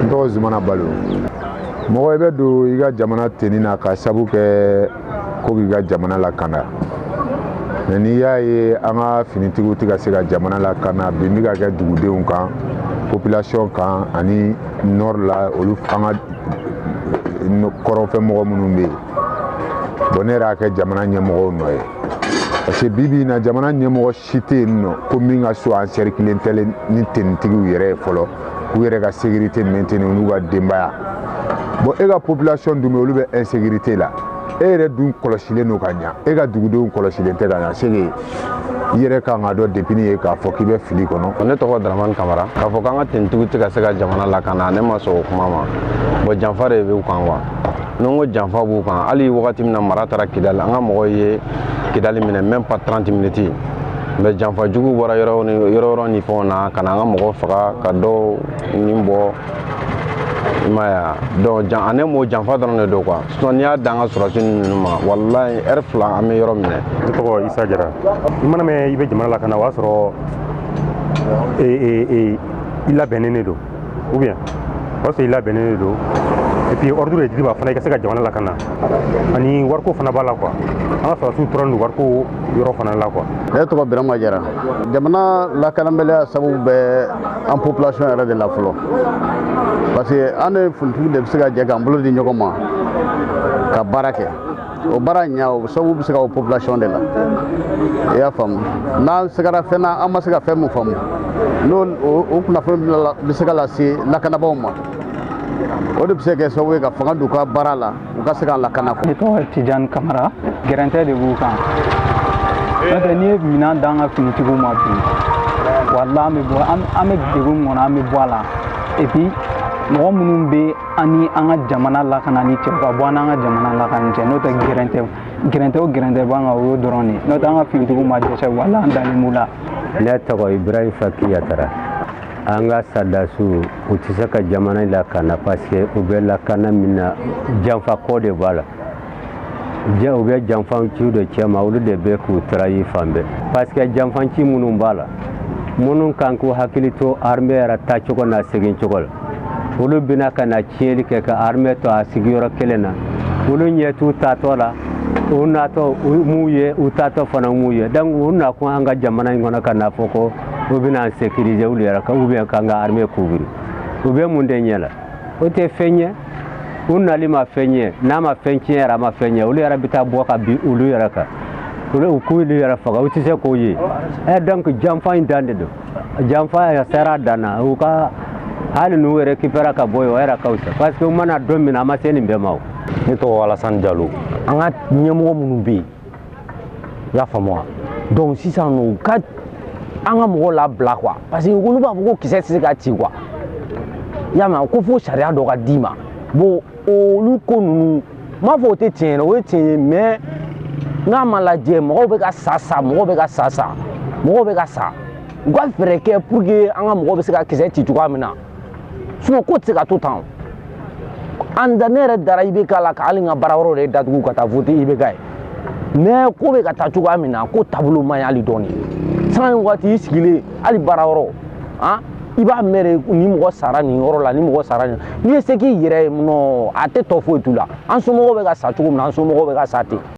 Ndo Zumana Balo. Mɔgɔ bɛ don i ka jamana tenni na ka sabu kɛ ko k'i ka jamana lakana. Mais n'i y'a ye an ka finitigiw tɛ ka se ka jamana lakana bi bɛ ka kɛ dugudenw kan, population kan ani nord la olu an ka kɔrɔnfɛ mɔgɔ minnu bɛ yen. Bon ne yɛrɛ y'a kɛ jamana ɲɛmɔgɔw nɔ ye. Parce que bi bi in na jamana ɲɛmɔgɔ si tɛ yen nɔ ko min ka so encercler tɛ ni tenitigiw yɛrɛ ye fɔlɔ k'u yɛrɛ ka sécurité maintenir n'u ka denbaya. Bon e ka population dun olu bɛ insécurité la. E yɛrɛ dun kɔlɔsilen don ka ɲa. E ka dugudenw kɔlɔsilen tɛ ka ɲa. C'est que i yɛrɛ kan ka dɔn depuis ni ye k'a fɔ k'i bɛ fili kɔnɔ. Ne tɔgɔ Dramane Kamara. K'a fɔ k'an ka tenitigiw tɛ ka se ka jamana lakana ne ma sɔn o kuma ma. Bon janfa de b'u kan quoi. Ni n ko janfa b'u kan hali wagati min na mara taara Kidali an ka mɔgɔw ye Kidali minɛ même pas 30 minutes. Mais janfa jugu bɔra yɔrɔ ni fɛnw na ka na an ka mɔgɔw faga ka dɔw ni bɔ. Donc ane mo janfa dɔrɔn de don quoi. Sinon n'i y'a dan an ka sɔrɔsi ninnu ma wallahi heure fila an bɛ yɔrɔ minɛ. Ne tɔgɔ Isa Jara. I mana mɛn i bɛ jamana lakana o y'a sɔrɔ i labɛnnen de don ou bien o y'a sɔrɔ i labɛnnen de don et puis ordre de dir'i ma fana i ka se ka jamana lakana ani wariko fana b'a la quoi. An ka sɔrɔsiw tora nin wariko yɔrɔ fana la quoi. Ne tɔgɔ Birama Jara. Jamana lakanabaliya sababu bɛ an population yɛrɛ de la fɔlɔ. Parce que an de politigiw de bɛ se ka jɛ k'an bolo di ɲɔgɔn ma ka baara kɛ. O baara ɲa o sababu bɛ se ka o population de la. I y'a faamu. N'an segara fɛn na an ma se ka fɛn min faamu n'o o kunnafoni bɛ se ka lase lakanabaaw ma. O de bɛ se ka kɛ sababu ye ka fanga don u ka baara la u ka se ka lakana. Ne tɔgɔ Tijani Kamara. Gɛrɛntɛ de b'u kan. N'o tɛ n'i ye minɛn d'an ka finitigiw ma bi walahi an bɛ degun kɔnɔ an bɛ bɔ a la et puis mɔgɔ minnu bɛ ani an ka jamana lakanani cɛ ka bɔ an n'an ka jamana lakani cɛ n'o tɛ gɛrɛntɛ o gɛrɛntɛ b'an kan o y'o dɔrɔn de n'o tɛ an ka finitigiw ma dɛsɛ walahi an dalen b'u la. Ne tɔgɔ Ibrahim Faki Yatara. An ka sardasiw u tɛ se ka jamana lakana parce que u bɛ lakana min na janfa ko de b'a la. U bɛ janfanciw de cɛ ma olu de bɛ k'u trahir fan bɛɛ parce que janfanci minnu b'a la minnu kan k'u hakili to armée yɛrɛ taacogo n'a segin cogo la olu bɛna ka na tiɲɛli kɛ ka armée to a sigiyɔrɔ kelen na olu ɲɛ t'u taatɔ la u natɔ m'u ye u taatɔ fana m'u ye donc u nakun an ka jamana in kɔnɔ ka na fɔ ko u bɛna sécuriser olu yɛrɛ kan ou bien k'an ka armée couvrir u bɛ mun de ɲɛ la o tɛ fɛn ɲɛ. U nali ma fɛn ɲɛ n'a ma fɛn tiɲɛ yɛrɛ a ma fɛn ɲɛ olu yɛrɛ bɛ taa bɔ ka bin olu yɛrɛ kan u k'olu yɛrɛ faga u tɛ se k'o ye donc janfa in dan de don janfa sera a dan na u ka hali n'u récupérer ka bɔ yen o yɛrɛ ka fisa parce que u mana don min na a ma se nin bɛɛ ma o. Ne tɔgɔ Alassane Diallo. An ka ɲɛmɔgɔ minnu bɛ yen i y'a faamu wa donc sisan nɔ ka an ka mɔgɔw labila quoi parce que olu b'a fɔ ko kisɛ tɛ se ka ci quoi i y'a mɛn ko fo sariya dɔ ka d'i ma bon olu ko ninnu m'a fɔ o tɛ tiɲɛ ye o ye tiɲɛ ye mais n'a ma lajɛ mɔgɔw bɛ ka sa mɔgɔw bɛ ka sa u ka fɛɛrɛ kɛ pour que an ka mɔgɔw bɛ se ka kisɛ ci cogoya min na sinon ko tɛ se ka to tan an da ne yɛrɛ dara IBK la ka hali n ka baara yɔrɔ de datugu ka taa voter IBK ye mais ko bɛ ka taa cogoya min na ko taabolo man ɲi hali dɔɔni sanga ni waati i sigilen hali baara yɔrɔ i b'a mɛn de ni mɔgɔ sara nin yɔrɔ la ni mɔgɔ sara nin n'i ye se k'i yɛrɛ ye non a tɛ tɔ foyi t'u la an somɔgɔw bɛ ka sa cogo min na an somɔgɔw bɛ ka sa ten.